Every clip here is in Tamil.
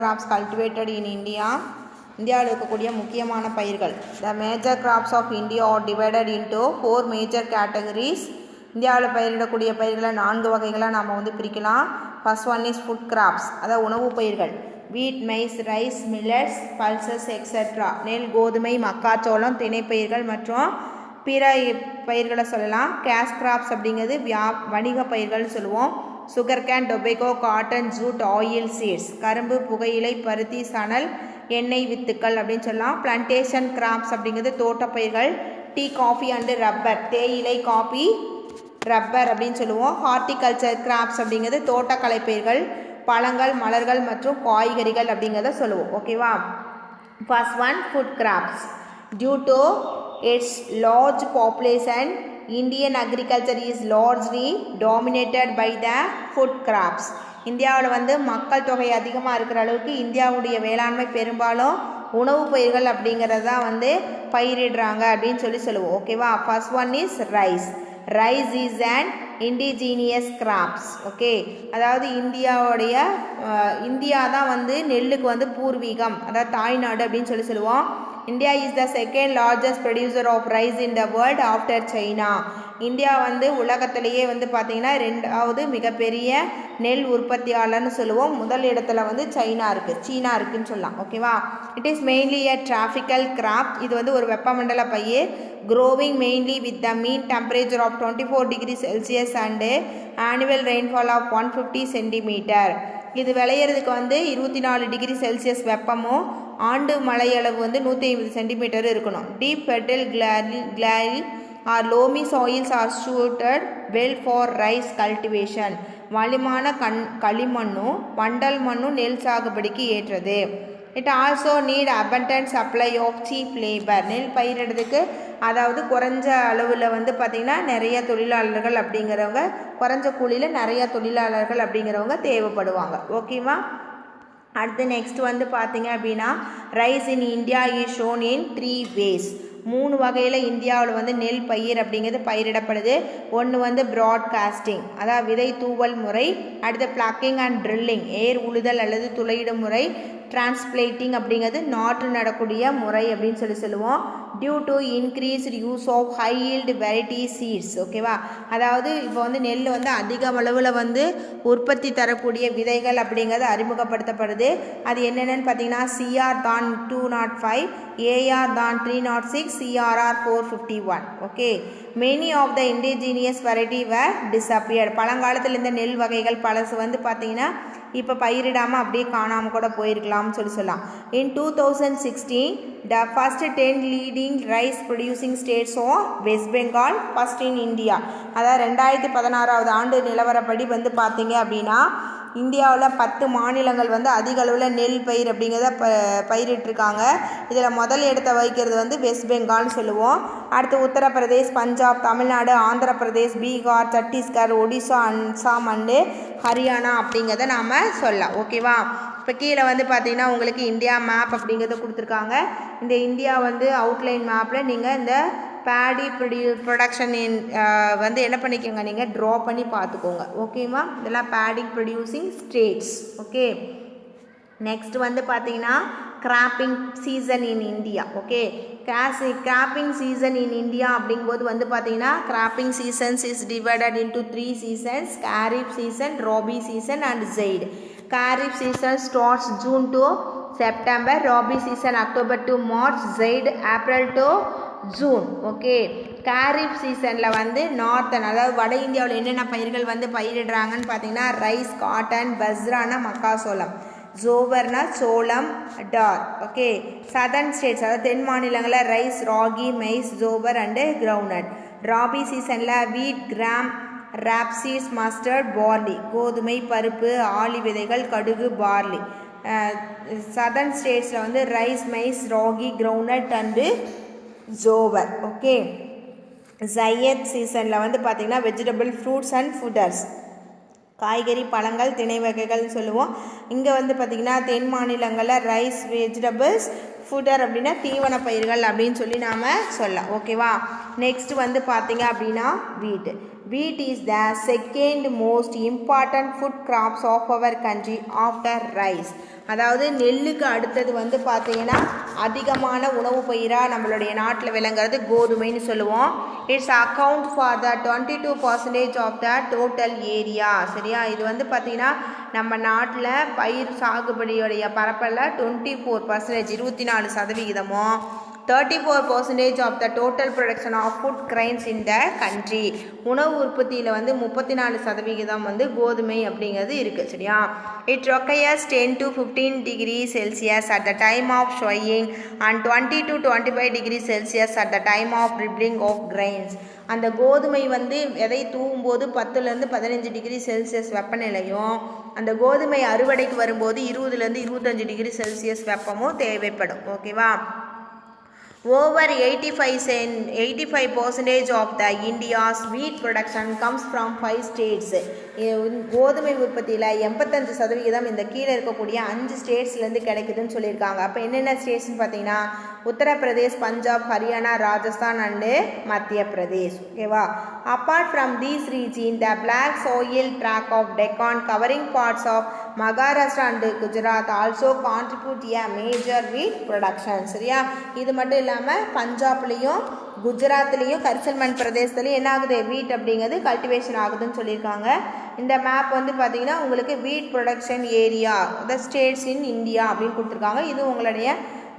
crops cultivated in India. இந்தியாவில் இருக்கக்கூடிய முக்கியமான பயிர்கள். The major crops of India are divided into 4 major categories. இந்தியாவில் பயிரிடக்கூடிய பயிர்களை 4 வகைகளாக நாம் பிரிக்கலாம். First one is food crops, அதாவது உணவு பயிர்கள். Wheat, maize, rice, millets, pulses, etc. நெல், கோதுமை, மக்காச்சோளம், திணை பயிர்கள் மற்றும் பிற பயிர்களை சொல்லலாம். கேஷ் கிராப்ஸ் அப்படிங்கிறது வணிக பயிர்கள் சொல்லுவோம். Sugar cane, tobacco, cotton, jute, oil seeds, கரும்பு, புகையிலை, பருத்தி, சணல், எண்ணெய் வித்துக்கள் அப்படின்னு சொல்லலாம். பிளான்டேஷன் கிராப்ஸ் அப்படிங்கிறது தோட்டப்பயிர்கள். டீ, காஃபி அண்டு ரப்பர், தேயிலை, காபி, ரப்பர் அப்படின்னு சொல்லுவோம். ஹார்டிகல்ச்சர் கிராப்ஸ் அப்படிங்கிறது தோட்டக்கலை பயிர்கள், பழங்கள், மலர்கள் மற்றும் காய்கறிகள் அப்படிங்கிறத சொல்லுவோம். ஓகேவா? First one food crops. Due to its large population, Indian agriculture is largely dominated by the food crops. இந்தியாவில் மக்கள் தொகை அதிகமாக இருக்கிற அளவுக்கு இந்தியாவுடைய வேளாண்மை பெரும்பாலும் உணவு பயிர்கள் அப்படிங்கிறது தான் பயிரிடுறாங்க அப்படின்னு சொல்லுவோம். ஓகேவா? First one is rice. Rice is and indigenous crops. Okay, அதாவது இந்தியா தான் நெல்லுக்கு பூர்வீகம், அதாவது தாய்நாடு அப்படின்னு சொல்லுவோம். India is the second largest producer of rice in the world after China. India உலகத்திலேயே பார்த்தீங்கன்னா 2வது மிகப்பெரிய நெல் உற்பத்தியாளர்னு சொல்லுவோம். முதல் இடத்துல சீனா இருக்குன்னு சொல்லலாம். ஓகேவா? It is mainly a tropical crop. இது ஒரு வெப்பமண்டல பயிர். growing mainly with the mean temperature of 24 degrees Celsius and annual rainfall of 150 centimeter. இது விளையிறதுக்கு 24 டிகிரி செல்சியஸ் வெப்பமும் ஆண்டு மழையளவு 150 சென்டிமீட்டர் இருக்கணும். Deep fertile clayey or loamy soils are suited well for rice cultivation. வலிமான களிமண்ணும் வண்டல் மண்ணும் நெல் சாகுபடிக்கு ஏற்றது. It also need abundant supply of cheap labour. நெல் பயிரிடுறதுக்கு அதாவது குறைஞ்ச அளவில் பார்த்திங்கன்னா நிறைய தொழிலாளர்கள் அப்படிங்கிறவங்க, குறைஞ்ச கூலியில் நிறைய தொழிலாளர்கள் அப்படிங்கிறவங்க தேவைப்படுவாங்க. ஓகேவா? அடுத்து நெக்ஸ்ட் பார்த்திங்க அப்படின்னா rice in India is shown in 3 ways. 3 வகையில் இந்தியாவில் நெல் பயிர் அப்படிங்கிறது பயிரிடப்படுது. ஒன்று ப்ராட்காஸ்டிங், அதாவது விதை தூவல் முறை. அடுத்து பிளக்கிங் அண்ட் ட்ரில்லிங், ஏர் உழுதல் அல்லது துளையிடும் முறை. டிரான்ஸ்பிளேட்டிங் அப்படிங்கிறது நாற்று நடக்கூடிய முறை அப்படின்னு சொல்லுவோம். Due to increased use of high yield variety seeds. ஓகேவா? அதாவது இப்போ நெல் அதிக அளவில் உற்பத்தி தரக்கூடிய விதைகள் அப்படிங்கிறது அறிமுகப்படுத்தப்படுது. அது என்னென்னு பார்த்தீங்கன்னா சிஆர் தான் 205, ஏஆர் தான் 306, CRR 451. Okay, many of the indigenous variety were disappeared. பழங்காலத்தில் இந்த நெல் வகைகள் பழசு பார்த்தீங்கன்னா இப்போ பயிரிடாமல் அப்படியே காணாமல் கூட போயிருக்கலாம்னு சொல்லலாம். இன் 2016 the first 10 leading rice producing states are West Bengal, first in India. அதாவது 2016வது ஆண்டு நிலவரப்படி பார்த்தீங்க அப்படின்னா இந்தியாவில் 10 மாநிலங்கள் அதிக அளவில் நெல் பயிர் அப்படிங்கிறத பயிரிட்டிருக்காங்க. இதில் முதல் இடத்தை வகிக்கிறது வெஸ்ட் பெங்கால்னு சொல்லுவோம். அடுத்து உத்தரப்பிரதேஷ், பஞ்சாப், தமிழ்நாடு, ஆந்திர பிரதேஷ், பீகார், சத்தீஸ்கர், ஒடிசா, அசாம் அண்டு ஹரியானா அப்படிங்கிறத நாம் சொல்லலாம். ஓகேவா? இப்போ கீழே பார்த்தீங்கன்னா உங்களுக்கு இந்தியா மேப் அப்படிங்கிறத கொடுத்துருக்காங்க. இந்த இந்தியா அவுட்லைன் மேப்பில் நீங்கள் இந்த பேடி ப்ரொடக்ஷன் என்ன பண்ணிக்கோங்க, நீங்கள் ட்ரா பண்ணி பார்த்துக்கோங்க. ஓகேவா? இதெல்லாம் paddy producing states. Okay, next பார்த்தீங்கன்னா cropping season in India. Okay, cropping season in India அப்படிங்கும்போது பார்த்தீங்கன்னா cropping seasons is divided into 3 seasons: kharif season, rabi season and zaid. Kharif season starts June to September, rabi season October to March, zaid April to June. Okay, kharif சீசனில் நார்த்தன், அதாவது வட இந்தியாவில் என்னென்ன பயிர்கள் பயிரிடுறாங்கன்னு பார்த்தீங்கன்னா ரைஸ், காட்டன், பஸ்ரானா மக்காசோளம், ஜோவர்னா சோளம், டார். ஓகே, சதர்ன் ஸ்டேட்ஸ் அதாவது தென் மாநிலங்களில் rice, ragi, maize, jowar and groundnut. Rabi சீசனில் wheat, gram, rapeseeds, mustard, barley, கோதுமை, பருப்பு, ஆளி விதைகள், கடுகு, பார்லி. சதர்ன் ஸ்டேட்ஸில் rice, maize, ragi, groundnut and jowar. Okay, zaid சீசனில் பார்த்தீங்கன்னா வெஜிடபிள், ஃப்ரூட்ஸ் அண்ட் ஃபுட்டர்ஸ், காய்கறி, பழங்கள், திணை வகைகள்னு சொல்லுவோம். இங்கே பார்த்திங்கன்னா தென் மாநிலங்களில் ரைஸ், வெஜிடபிள்ஸ், ஃபுட்டர் அப்படின்னா தீவன பயிர்கள் அப்படின்னு சொல்லி நாம் சொல்லலாம். ஓகேவா? நெக்ஸ்ட் பார்த்தீங்க அப்படின்னா வீட். wheat is the second most important food crops of our country after rice. அதாவது நெல்லுக்கு அடுத்தது வந்து பார்த்தீங்கன்னா அதிகமான உணவு பயிராக நம்மளுடைய நாட்டில் விளங்குறது கோதுமைன்னு சொல்லுவோம். It's account for the 22% of the total area. சரியா, இது வந்து பார்த்தீங்கன்னா நம்ம நாட்டில் பயிர் சாகுபடியுடைய பரப்பில் 24%, 24%, 34% of the total production of food grains in the country. உணவு உற்பத்தியில் வந்து 34% வந்து கோதுமை அப்படிங்கிறது இருக்குது. சரியா, it requires 10 to 15 degrees Celsius at the time of sowing and 20 to 25 degrees Celsius at the time of dribbling of grains. அந்த கோதுமை வந்து விதை தூவும் போது 10லேருந்து 15 டிகிரி செல்சியஸ் வெப்பநிலையும், அந்த கோதுமை அறுவடைக்கு வரும்போது 20லேருந்து 25 டிகிரி செல்சியஸ் வெப்பமும் தேவைப்படும். ஓகேவா, over 85% of the India's wheat production comes from 5 states. கோதுமை உற்பத்தியில் 85% இந்த கீழே இருக்கக்கூடிய 5 ஸ்டேட்ஸ்லேருந்து கிடைக்குதுன்னு சொல்லியிருக்காங்க. அப்போ என்னென்ன ஸ்டேட்ஸ்னு பார்த்தீங்கன்னா உத்தரப்பிரதேஷ், பஞ்சாப், ஹரியானா, ராஜஸ்தான் அண்டு மத்திய பிரதேஷ். ஓகேவா, apart from these regions, the black soil tract of Deccan covering parts of Maharashtra and Gujarat also contribute a major wheat production. சரியா, இது மட்டும் இல்லாமல் பஞ்சாப்லேயும் குஜராத்லேயும் கரிசல் மண் பிரதேசத்துலையும் என்ன ஆகுது, வீட் அப்படிங்கிறது கல்டிவேஷன் ஆகுதுன்னு சொல்லியிருக்காங்க. இந்த மேப் வந்து பார்த்தீங்கன்னா உங்களுக்கு வீட் production area the states in India அப்படின்னு கொடுத்துருக்காங்க. இது உங்களுடைய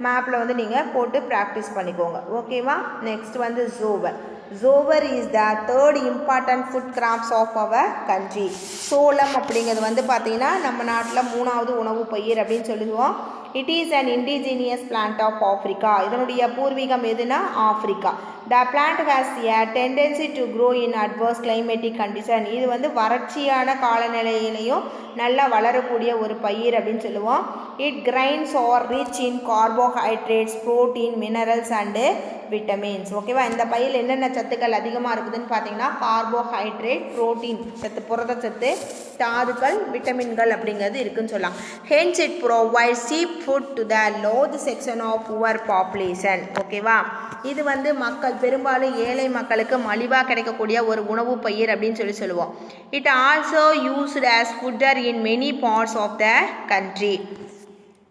மேப்பில் வந்து நீங்கள் போட்டு ப்ராக்டிஸ் பண்ணிக்கோங்க. ஓகேவா, நெக்ஸ்ட் வந்து jowar. Jowar is the third important food crops of our country. சோளம் அப்படிங்கிறது வந்து பார்த்தீங்கன்னா நம்ம நாட்டில் 3வது உணவு பயிர் அப்படின்னு சொல்லுவோம். It is an indigenous plant of Africa. இதனுடைய பூர்வீகம் எதுனா Africa. The plant has a tendency to grow in adverse climatic condition. இது வந்து வறட்சியான காலநிலையிலையும் நல்லா வளரக்கூடிய ஒரு பயிர் அப்படின்னு சொல்லுவோம். It grains R rich in carbohydrates, protein, minerals and vitamins. ஓகேவா, இந்த பயிரில் என்னென்ன சத்துக்கள் அதிகமாக இருக்குதுன்னு பார்த்தீங்கன்னா கார்போஹைட்ரேட், புரோட்டீன் சத்து, புரதச்சத்து, தாதுக்கள், விட்டமின்கள் அப்படிங்கிறது இருக்குன்னு சொல்லலாம். Hence it provides cheap food to the large section of poor population. ஓகேவா, இது வந்து மக்கள் பெரும்பாலும் ஏழை மக்களுக்கு மலிவாக கிடைக்கக்கூடிய ஒரு உணவு பயிர் அப்படின்னு சொல்லுவோம். It also used as fodder in many parts of the country.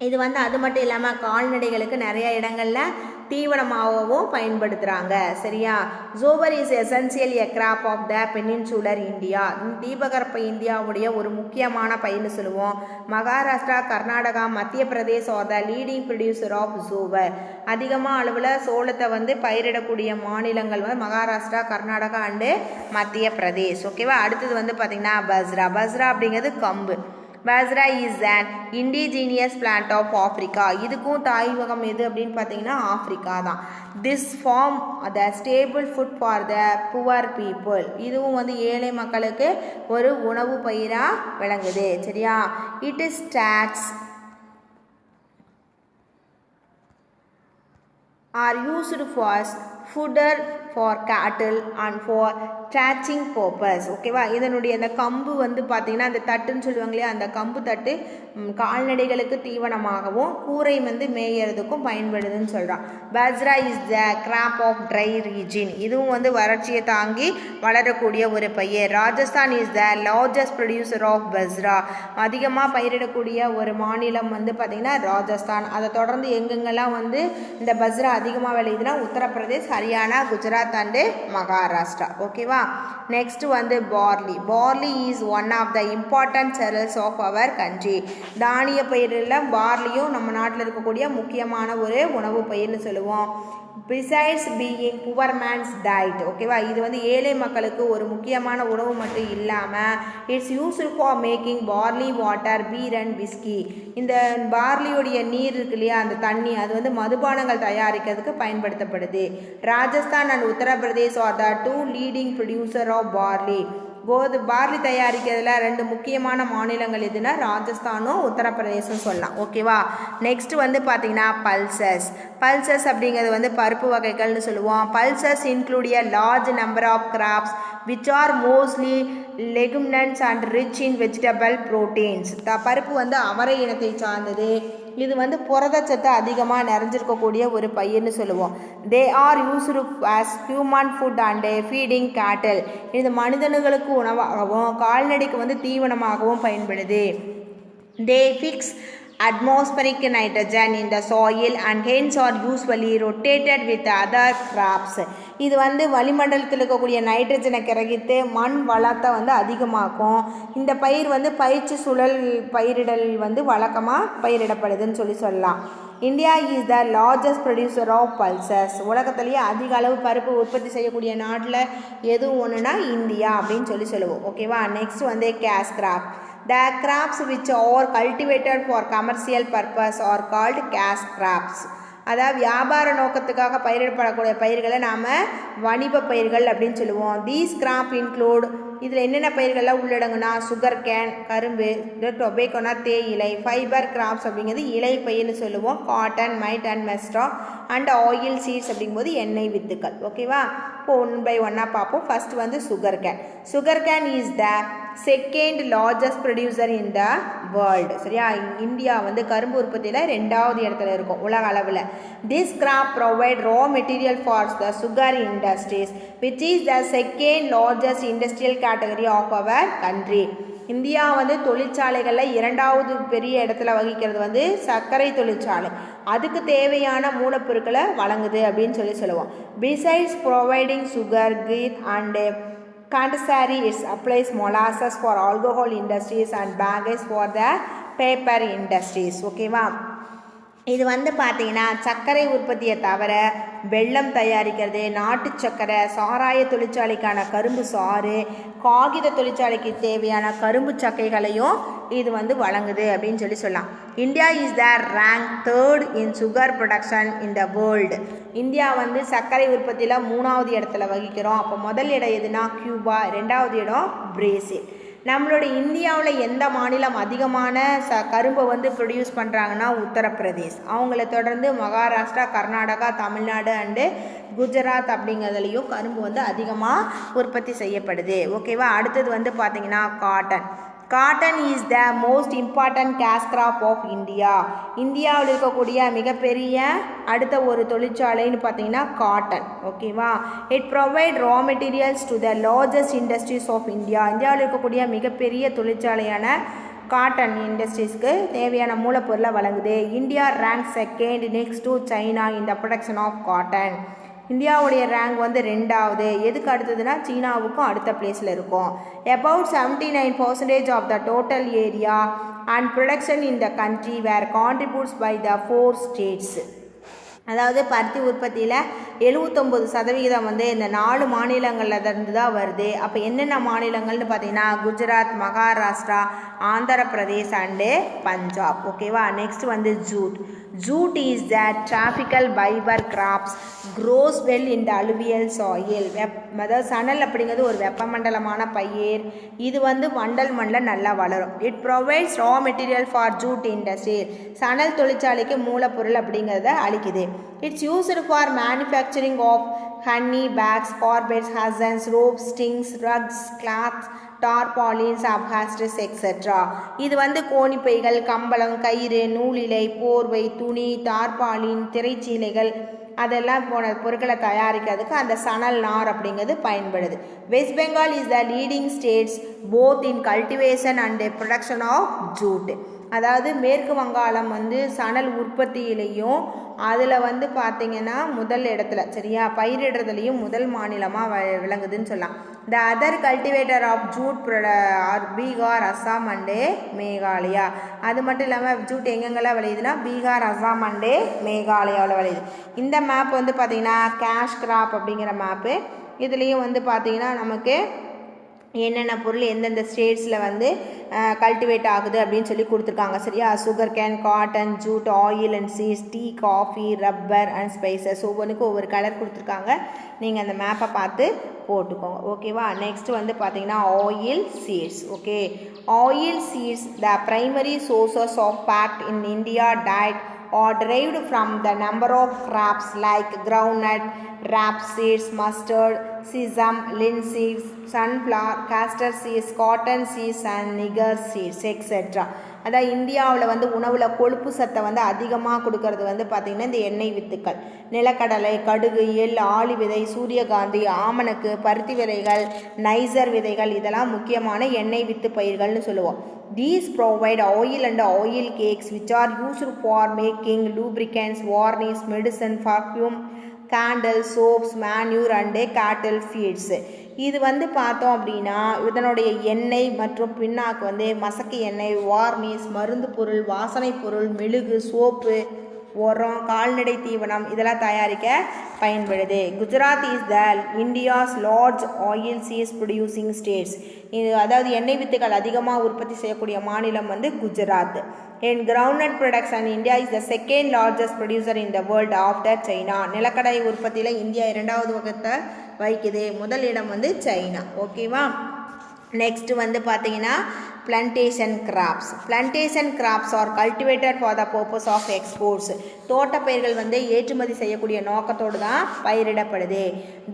இது வந்து அது மட்டும் இல்லாமல் கால்நடைகளுக்கு நிறைய இடங்களில் தீவனமாகவும் பயன்படுத்துகிறாங்க. சரியா, jowar is essential a crop of the peninsular India. தீபகற்ப இந்தியாவுடைய ஒரு முக்கியமான பயிர்னு சொல்லுவோம். Maharashtra, Karnataka, Madhya Pradesh are the leading producer of jowar. அதிகமாக அளவில் சோளத்தை வந்து பயிரிடக்கூடிய மாநிலங்கள் வந்து மகாராஷ்டிரா, கர்நாடகா அண்டு மத்திய பிரதேஷ். ஓகேவா, அடுத்தது வந்து பார்த்திங்கன்னா பஸ்ரா. பஸ்ரா அப்படிங்கிறது கம்பு. Basra is an indigenous plant of Africa. இதுக்கும் தாய்வகம் எது அப்படின்னு பார்த்தீங்கன்னா ஆஃப்ரிக்கா தான். This form the stable food for the poor people. இதுவும் வந்து ஏழை மக்களுக்கு ஒரு உணவு பயிராக விளங்குது. சரியா, it is tax are used for fodder for cattle and for thatching purpose. ஓகேவா, இதனுடைய அந்த கம்பு வந்து பார்த்திங்கன்னா அந்த தட்டுன்னு சொல்லுவாங்க இல்லையா, அந்த கம்பு தட்டு கால்நடைகளுக்கு தீவனமாகவும் கூரை வந்து மேயறதுக்கும் பயன்படுதுன்னு சொல்கிறான். Bajra is the crop of dry region. இதுவும் வந்து வறட்சியை தாங்கி வளரக்கூடிய ஒரு பயிர். Rajasthan is the largest producer of bajra. அதிகமாக பயிரிடக்கூடிய ஒரு மாநிலம் வந்து பார்த்திங்கன்னா ராஜஸ்தான். அதை தொடர்ந்து எங்கெங்கெல்லாம் வந்து இந்த பஸ்ரா அதிகமாக விளையுதுன்னா உத்தரப்பிரதேஷ், ஹரியானா, குஜராத் அண்டு மகாராஷ்டிரா. ஓகேவா, நெக்ஸ்ட் வந்து barley. Barley is one of the important cereals of our country. தானிய பயிரில் பார்லியும் நம்ம நாட்டில் இருக்கக்கூடிய முக்கியமான ஒரு உணவு பயிர்னு சொல்லுவோம். Besides being poor man's diet. ஓகேவா, இது வந்து ஏழை மக்களுக்கு ஒரு முக்கியமான உணவு மட்டும் இல்லாமல் it's used for making barley water, beer and whisky. இந்த பார்லியோடைய நீர் இருக்கு இல்லையா, அந்த தண்ணி, அது வந்து மதுபானங்கள் தயாரிக்கிறதுக்கு பயன்படுத்தப்படுது. Rajasthan and Uttar Pradesh are the 2 leading producer of barley. Barley தயாரிக்கிறதுல 2 முக்கியமான மாநிலங்கள் எதுனா ராஜஸ்தானும் உத்தரப்பிரதேசம் சொல்லலாம். ஓகேவா, நெக்ஸ்ட் வந்து பார்த்தீங்கன்னா பல்சஸ். பல்சஸ் அப்படிங்கிறது வந்து பருப்பு வகைகள்னு சொல்லுவோம். Pulses include a large number of crops which are mostly leguminous and rich in vegetable proteins. பருப்பு வந்து அவரை இனத்தை சார்ந்தது. இது வந்து புரதச்சத்து அதிகமாக நிறைஞ்சிருக்கக்கூடிய ஒரு பயிர்னு சொல்லுவோம். They are used as human food and feeding கேட்டல். இது மனிதனுங்களுக்கு உணவாகவும் கால்நடைக்கு வந்து தீவனமாகவும் பயன்படுது. தே fix atmospheric nitrogen in the soil and hence are usually rotated with other crops. இது வந்து வளிமண்டலத்தில் இருக்கக்கூடிய நைட்ரஜனை கிரகித்து மண் வளத்தை வந்து அதிகமாக்கும். இந்த பயிர் வந்து பயிற்சி சுழல் பயிரிடல் வந்து வழக்கமாக பயிரிடப்படுதுன்னு சொல்லலாம். India is the largest producer of pulses. உலகத்திலேயே அதிக அளவு பருப்பு உற்பத்தி செய்யக்கூடிய நாட்டில் எதுவும் ஒன்றுனா இந்தியா அப்படின்னு சொல்லுவோம். ஓகேவா. நெக்ஸ்ட் வந்து cash crop. The crops which are cultivated for commercial purpose are called cash crops. அதாவது வியாபார நோக்கத்துக்காக பயிரிடப்படக்கூடிய பயிர்களை நாம் வணிக பயிர்கள் அப்படின்னு சொல்லுவோம். தீஸ் கிராப் இன்க்ளூட், இதில் என்னென்ன பயிர்கள்லாம் உள்ளடங்குனா சுகர் கேன் கரும்பு, டொபேக்கோனா தேயிலை, ஃபைபர் கிராப்ஸ் அப்படிங்கிறது இலை பயிர்னு சொல்லுவோம். காட்டன், மைட் and mesta and oil seeds அப்படிங்கும்போது எண்ணெய் வித்துக்கள். ஓகேவா. இப்போ ஒன் பை ஒன்னாக பார்ப்போம். ஃபர்ஸ்ட் வந்து sugar cane. Sugar cane is the second largest producer in the world. சரியா. இந்தியா வந்து கரும்பு உற்பத்தியில் 2வது இடத்துல இருக்கும் உலக அளவில். This crop provide raw material for the sugar industries which is the second largest industrial category of our country. India வந்து தொழிற்சாலைகளில் 2வது பெரிய இடத்துல வகிக்கிறது வந்து சர்க்கரை தொழிற்சாலை. அதுக்கு தேவையான மூலப்பொருட்களை வழங்குது அப்படின்னு சொல்லுவோம். பிசைட்ஸ் ப்ரொவைடிங் சுகர், கீத் and Kandasari, it applies molasses for alcohol industries and bagasse for the paper industries. ஓகேவா. இது வந்து பார்த்தீங்கன்னா சர்க்கரை உற்பத்தியை தவிர வெல்லம் தயாரிக்கிறது, நாட்டு சர்க்கரை, சாராய தொழிற்சாலைக்கான கரும்பு சாறு, காகித தொழிற்சாலைக்கு தேவையான கரும்பு சக்கைகளையும் இது வந்து வழங்குது அப்படின்னு சொல்லலாம். India is the rank 3rd in sugar production in the world. India வந்து சர்க்கரை உற்பத்தியில் 3வது இடத்துல வகிக்கிறோம். அப்போ முதல் இடம் எதுனா கியூபா, 2வது இடம் பிரேசில். நம்மளுடைய இந்தியாவில் எந்த மாநிலம் அதிகமான கரும்பை வந்து ப்ரொடியூஸ் பண்ணுறாங்கன்னா உத்தரப்பிரதேஷ். அவங்கள தொடர்ந்து மகாராஷ்டிரா, கர்நாடகா, தமிழ்நாடு அண்டு குஜராத் அப்படிங்கிறதுலையும் கரும்பு வந்து அதிகமாக உற்பத்தி செய்யப்படுது. ஓகேவா. அடுத்தது வந்து பார்த்திங்கன்னா cotton. Cotton is the most important cash crop of India. இந்தியாவில் இருக்கக்கூடிய மிகப்பெரிய அடுத்த ஒரு தொழிற்சாலைன்னு பார்த்தீங்கன்னா காட்டன். ஓகேவா. It provide raw materials to the largest industries of India. இந்தியாவில் இருக்கக்கூடிய மிகப்பெரிய தொழிற்சாலையான காட்டன் இண்டஸ்ட்ரீஸ்க்கு தேவையான மூலப்பொருளை வழங்குது. India rank 2nd next to China in the production of cotton. இந்தியாவுடைய ரேங்க் வந்து 2வது. எதுக்கு அடுத்ததுன்னா சீனாவுக்கும் அடுத்த பிளேஸில் இருக்கும். about 79% of the total area and production in the country were contributes by the 4 states. அதாவது பருத்தி உற்பத்தியில் 79% வந்து இந்த 4 மாநிலங்களில் இருந்து தான் வருது. அப்போ என்னென்ன மாநிலங்கள்னு பார்த்தீங்கன்னா குஜராத், மகாராஷ்டிரா, ஆந்திர பிரதேஷ் அண்டு பஞ்சாப். ஓகேவா. நெக்ஸ்ட் வந்து Jude. Jute is the tropical fiber crops grows well in the alluvial soil. அதாவது சணல் அப்படிங்கிறது ஒரு வெப்பமண்டலமான பயிர். இது வந்து வண்டல் மண்ணில் நல்லா வளரும். It provides raw material for jute industry. சணல் தொழிற்சாலைக்கு மூலப்பொருள் அப்படிங்கிறத அளிக்குது. It's used for manufacturing of gunny, bags, carpets, hessians, ropes, strings, rugs, cloths, tarpaulins, upholsters etcetera. இது வந்து கோணிப்பைகள், கம்பளம், கயிறு, நூலிலை, போர்வை, துணி, டார்பாலின், திரைச்சீலைகள் அதெல்லாம் போன பொருட்களை தயாரிக்கிறதுக்கு அந்த சணல் நார் அப்படிங்கிறது பயன்படுது. West Bengal is the leading states both in cultivation and production of jute. அதாவது மேற்கு வங்காளம் வந்து சணல் உற்பத்தியிலையும் அதில் வந்து பார்த்திங்கன்னா முதல் இடத்துல, சரியா, பயிரிடுறதுலையும் முதல் மாநிலமாக விளங்குதுன்னு சொல்லலாம். The other cultivator of jute are Bihar, Assam and Meghalaya. அது மட்டும் இல்லாமல் ஜூட் எங்கெங்கெல்லாம் விளையுதுன்னா பீகார், அஸ்ஸாம் அண்டு மேகாலயாவில் விளையுது. இந்த மேப் வந்து பார்த்திங்கன்னா கேஷ் கிராப் அப்படிங்கிற மேப்பு. இதுலேயும் வந்து பார்த்திங்கன்னா நமக்கு என்னென்ன பொருள் எந்தெந்த ஸ்டேட்ஸில் வந்து கல்டிவேட் ஆகுது அப்படின்னு சொல்லி கொடுத்துருக்காங்க. சரியா. Sugar cane, cotton, jute, oil and seeds, tea, coffee, rubber and spices. ஒவ்வொன்றுக்கும் ஒவ்வொரு கலர் கொடுத்துருக்காங்க. நீங்கள் அந்த மேப்பை பார்த்து போட்டுக்கோங்க. ஓகேவா. நெக்ஸ்ட் வந்து பார்த்தீங்கன்னா oil seeds. Okay. Oil seeds the primary sources of fat in India diet are derived from the number of crops like groundnut, rapeseed, mustard, sesame, linseed, sunflower, castor seeds, cotton seeds and nigger seeds etc. அதான் இந்தியாவில் வந்து உணவில் கொழுப்பு சத்தை வந்து அதிகமாக கொடுக்கறது வந்து பார்த்திங்கன்னா இந்த எண்ணெய் வித்துக்கள். நிலக்கடலை, கடுகு, எள், ஆளி விதை, சூரியகாந்தி, ஆமணக்கு, பருத்தி விதைகள், நைசர் விதைகள் இதெல்லாம் முக்கியமான எண்ணெய் வித்து பயிர்கள்னு சொல்லுவோம். These provide oil and oil cakes which are used for making lubricants, varnish, medicine, perfume, candles, soaps, manure and cattle feeds. இது வந்து பார்த்தோம் அப்படின்னா இதனுடைய எண்ணெய் மற்றும் பின்னாக்கு வந்து மசக்கு எண்ணெய், வார்னிஷ், மருந்து பொருள், வாசனை பொருள், மெழுகு, சோப்பு, உரம், கால்நடை தீவனம் இதெல்லாம் தயாரிக்க பயன்படுது. Gujarat is the India's large oil seeds producing states. இது அதாவது எண்ணெய் வித்துக்கள் அதிகமாக உற்பத்தி செய்யக்கூடிய மாநிலம் வந்து Gujarat. In groundnut production, India is the second largest producer in the world after China. நிலக்கடலை உற்பத்தியில் இந்தியா 2வது இடத்தை வகிக்குது. முதல் இடம் வந்து சைனா. ஓகேவா? நெக்ஸ்ட் வந்து பார்த்தீங்கன்னா plantation crops. Plantation crops are cultivated for the purpose of exports. தோட்டப்பயிர்கள் வந்து ஏற்றுமதி செய்யக்கூடிய நோக்கத்தோடு தான் பயிரிடப்படுது.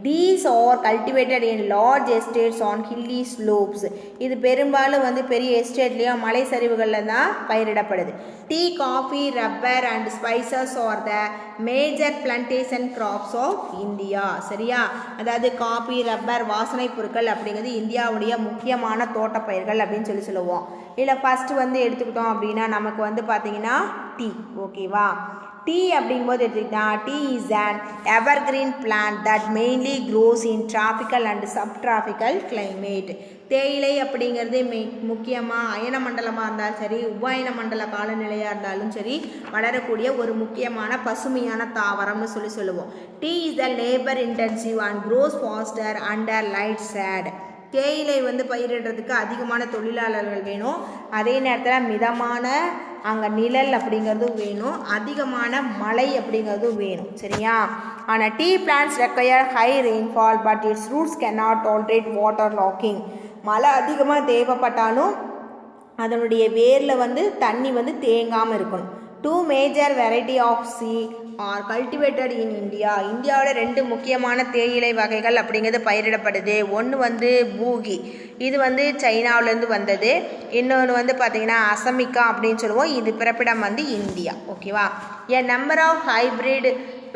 These are cultivated in large estates on hilly slopes. இது பெரும்பாலும் வந்து பெரிய எஸ்டேட்லேயும் மலை சரிவுகளில் தான் பயிரிடப்படுது. Tea, coffee, rubber and spices are the major plantation crops of India. சரியா? அதாவது காஃபி, ரப்பர், வாசனை பொருட்கள் அப்படிங்கிறது இந்தியாவுடைய முக்கியமான தோட்டப்பயிர்கள் அப்படின்னு சொல்லி சொல்லுவோம். இல்லை ஃபஸ்ட்டு வந்து எடுத்துக்கிட்டோம் அப்படின்னா நமக்கு வந்து பார்த்தீங்கன்னா டீ. ஓகேவா? டீ அப்படிங்கும்போது எடுத்துக்கிட்டா tea is an evergreen plant that mainly grows in tropical and subtropical climate. தேயிலை அப்படிங்கிறது முக்கியமாக அயன மண்டலமாக இருந்தாலும் சரி, உபாயன மண்டல காலநிலையாக இருந்தாலும் சரி வளரக்கூடிய ஒரு முக்கியமான பசுமையான தாவரம்னு சொல்லுவோம். Tea is the labour intensive and grows faster under light shade. தேயிலை வந்து பயிரிடுறதுக்கு அதிகமான தொழிலாளர்கள் வேணும். அதே நேரத்தில் மிதமான அங்கே நிழல் அப்படிங்கிறதும் வேணும், அதிகமான மழை அப்படிங்கிறதும் வேணும். சரியா? ஆனால் tea plants require high rainfall but its roots cannot tolerate water logging. மழை அதிகமாக தேவைப்பட்டாலும் அதனுடைய வேரில் வந்து தண்ணி வந்து தேங்காமல் இருக்கணும். 2 major variety of sea are cultivated in India. இந்தியாவில் 2 முக்கியமான தேயிலை வகைகள் அப்படிங்கிறது பயிரிடப்படுது. ஒன்று வந்து பூகி, இது வந்து சைனாவிலேருந்து வந்தது. இன்னொன்று வந்து பார்த்திங்கன்னா அசமிக்கா அப்படின்னு சொல்லுவோம். இது பிறப்பிடம் வந்து இந்தியா. ஓகேவா? A number of hybrid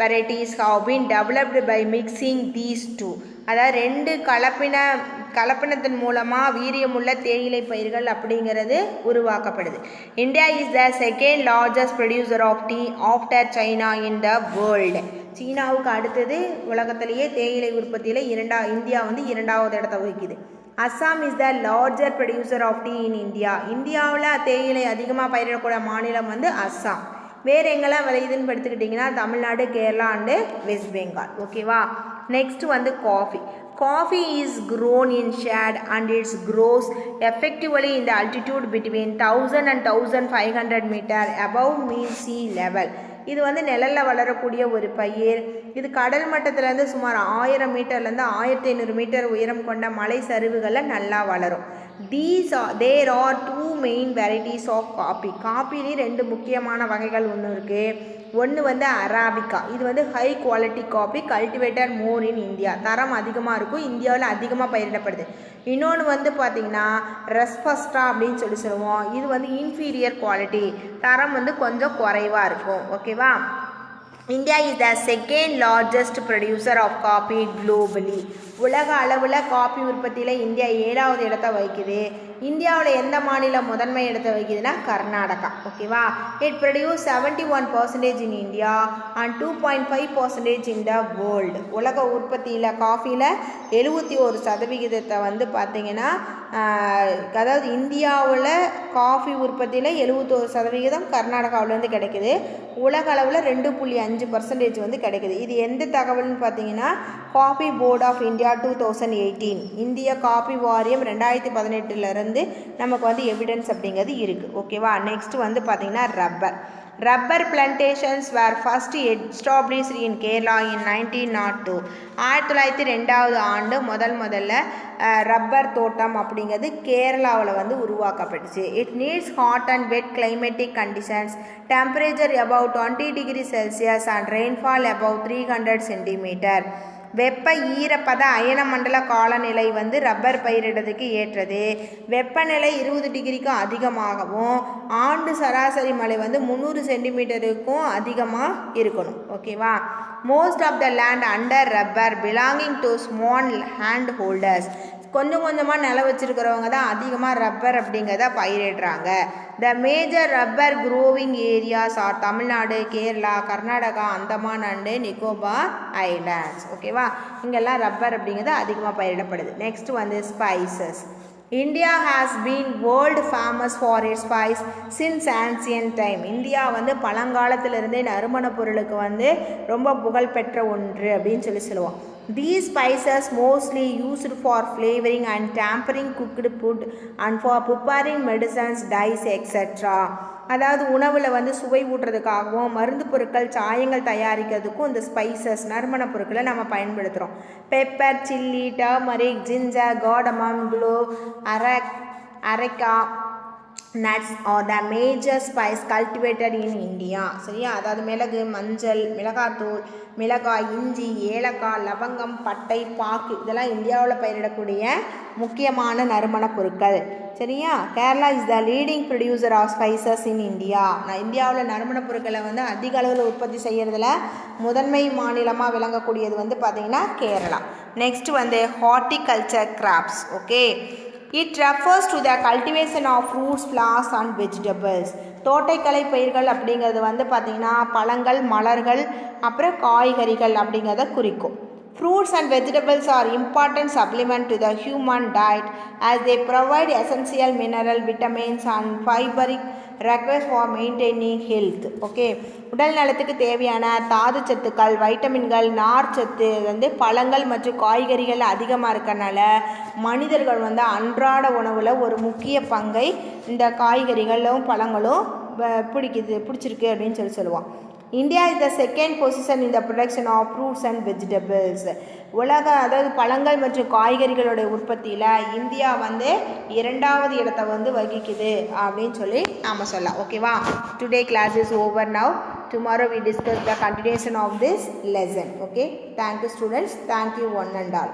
varieties have been developed by mixing these two. அதாவது 2 கலப்பினத்தின் மூலமாக வீரியமுள்ள தேயிலை பயிர்கள் அப்படிங்கிறது உருவாக்கப்படுது. India is the second largest producer of tea after China in the world. சீனாவுக்கு அடுத்தது உலகத்திலேயே தேயிலை உற்பத்தியில் இந்தியா வந்து 2வது இடத்தை வகிக்குது. Assam is the larger producer of tea in India. இந்தியாவில் தேயிலை அதிகமாக பயிரிடக்கூடிய மாநிலம் வந்து அஸ்ஸாம். வேறு எங்கெல்லாம் விளையுதுன்னு எடுத்துக்கிட்டிங்கன்னா தமிழ்நாடு, கேரளா அண்டு வெஸ்ட் பெங்கால். ஓகேவா? நெக்ஸ்ட் வந்து coffee. Coffee is grown in shade and it grows effectively in the altitude between 1000 and 1500 meter above mean sea level. இது வந்து நிழலில் வளரக்கூடிய ஒரு பயிர். இது கடல் மட்டத்திலேருந்து சுமார் 1000 மீட்டர்லேருந்து 1500 மீட்டர் உயரம் கொண்ட மலை சரிவுகளில் நல்லா வளரும். There are 2 main varieties of coffee. காஃபிலே 2 முக்கியமான வகைகள் ஒன்று இருக்குது. ஒன்று வந்து அராபிகா, இது வந்து high quality coffee, cultivator more in India. தரம் அதிகமாக இருக்கும், இந்தியாவில் அதிகமாக பயிரிடப்படுது. இன்னொன்று வந்து பார்த்திங்கன்னா ரெஸ்பஸ்டா அப்படின்னு சொல்லுவோம். இது வந்து இன்ஃபீரியர் குவாலிட்டி, தரம் வந்து கொஞ்சம் குறைவாக இருக்கும். ஓகேவா? India is the second largest producer of coffee globally. உலக அளவில் காஃபி உற்பத்தியில் இந்தியா 7வது இடத்தை வகிக்குது. இந்தியாவில் எந்த மாநிலம் முதன்மை இடத்தை வகிக்குதுன்னா கர்நாடகா. ஓகேவா? It produce 71% in India and 2.5% in the world. உலக உற்பத்தியில் காஃபியில் 71% வந்து பார்த்திங்கன்னா அதாவது இந்தியாவில் காஃபி உற்பத்தியில் 71% கர்நாடகாவிலேருந்து கிடைக்குது. உலக அளவில் 2.5% வந்து கிடைக்குது. இது எந்த தகவல்னு பார்த்தீங்கன்னா காஃபி போர்ட் ஆஃப் இந்தியா 2018, இந்திய காஃபி வாரியம் 2018 நமக்கு வந்து எவிடன்ஸ் அப்படிங்கிறது இருக்குது. ஓகேவா? நெக்ஸ்ட் வந்து பார்த்திங்கன்னா rubber. Rubber plantations were first established in Kerala in 1902. 1902 ஆண்டு முதல்ல ரப்பர் தோட்டம் அப்படிங்கிறது கேரளாவில் வந்து உருவாக்கப்பட்டுச்சு. It needs hot and wet climatic conditions, temperature above 20 degree Celsius and rainfall above 300 centimeter. வெப்ப ஈரப்பத அயனமண்டல காலநிலை வந்து ரப்பர் பயிரிடுறதுக்கு ஏற்றது. வெப்பநிலை 20 டிகிரிக்கும் அதிகமாகவும் ஆண்டு சராசரி மழை வந்து 300 சென்டிமீட்டருக்கும் அதிகமாக இருக்கணும். ஓகேவா? Most of the land under rubber belonging to small hand holders. கொஞ்சம் கொஞ்சமாக நிலம் வச்சுருக்கிறவங்க தான் அதிகமாக ரப்பர் அப்படிங்கிறத பயிரிடுறாங்க. The major rubber growing areas are Tamil Nadu, Kerala, Karnataka, Andaman and Nicobar islands. ஓகேவா? இங்கெல்லாம் ரப்பர் அப்படிங்கிறது அதிகமாக பயிரிடப்படுது. நெக்ஸ்ட் வந்து spices. India has been world famous for its spice since ancient time. India வந்து பழங்காலத்திலிருந்தே நறுமண பொருளுக்கு வந்து ரொம்ப புகழ்பெற்ற ஒன்று அப்படின்னு சொல்லுவோம். These spices mostly used for flavoring and tempering cooked food and for preparing medicines, dyes, etc. அதாவது உணவில் வந்து சுவை ஊட்டுறதுக்காகவும் மருந்து பொருட்கள் சாயங்கள் தயாரிக்கிறதுக்கும் இந்த ஸ்பைசஸ் நறுமண பொருட்களை நம்ம பயன்படுத்துகிறோம். Pepper, chilli, turmeric, ginger, cardamom, clove, areca nuts are the major spice cultivated in India. சரியா? அதாவது மிளகு, மஞ்சள், மிளகாத்தூள், மிளகாய், இஞ்சி, ஏலக்காய், லவங்கம், பட்டை, பாக்கு இதெல்லாம் இந்தியாவில் பயிரிடக்கூடிய முக்கியமான நறுமண பொருட்கள். சரியா? Kerala is the leading producer of spices in India. இந்தியாவில் நறுமண பொருட்களை வந்து அதிக அளவில் உற்பத்தி செய்கிறதுல முதன்மை மாநிலமாக விளங்கக்கூடியது வந்து பார்த்திங்கன்னா கேரளா. நெக்ஸ்ட் வந்து horticulture crops. Okay, it refers to the cultivation of fruits, flowers and vegetables. தோட்டக்கலை பயிர்கள் அப்படிங்கிறது வந்து பார்த்திங்கன்னா பழங்கள், மலர்கள், அப்புறம் காய்கறிகள் அப்படிங்கிறத குறிக்கும். Fruits and vegetables are important supplement to the human diet as they provide essential mineral, vitamins and fiberic required for maintaining health. Okay, உடல் நலத்துக்கு தேவையான தாது சத்துக்கள், வைட்டமின்கள், நார் சத்து வந்து பழங்கள் மற்றும் காய்கறிகள் அதிகமாக இருக்கனால மனிதர்கள் வந்து அன்றாட உணவில் ஒரு முக்கிய பங்கை இந்த காய்கறிகளும் பழங்களும் பிடிச்சிருக்கு அப்படின்னு சொல்லுவோம். India is the second position in the production of fruits and vegetables. அதாவது பழங்கள் மற்றும் காய்கறிகளுடைய உற்பத்தியில் இந்தியா வந்து 2வது இடத்தை வந்து வகிக்குது அப்படின்னு சொல்லி நாம் சொல்லலாம். ஓகேவா? Today class is over now. Tomorrow we discuss the continuation of this lesson. Okay? Thank you students. Thank you one and all.